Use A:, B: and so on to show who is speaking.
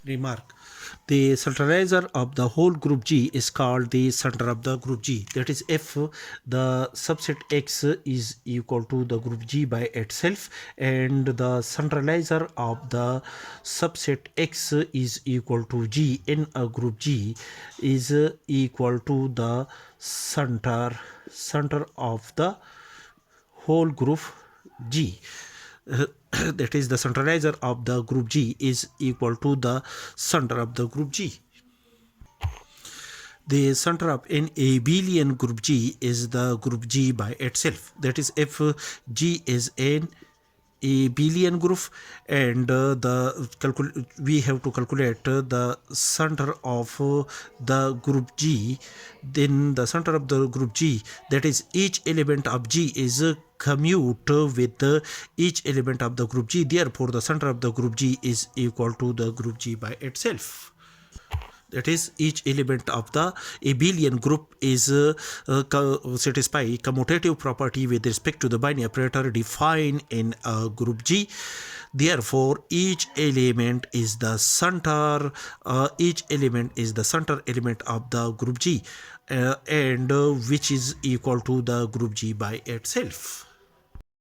A: Remark. The centralizer of the whole group G is called the center of the group G. That is, if the subset X is equal to the group G by itself, and the centralizer of the subset X is equal to G in a group G, is equal to the center of the whole group G. That is, the centralizer of the group G is equal to the center of the group G. The center of an abelian group G is the group G by itself. That is, if G is an abelian group, and we have to calculate the center of the group G, then the center of the group G, that is, each element of G is commute with each element of the group G. Therefore, the center of the group G is equal to the group G by itself. That is, each element of the abelian group is satisfy commutative property with respect to the binary operator defined in a group G. Therefore, each element is the center element of the group G, and which is equal to the group G by itself.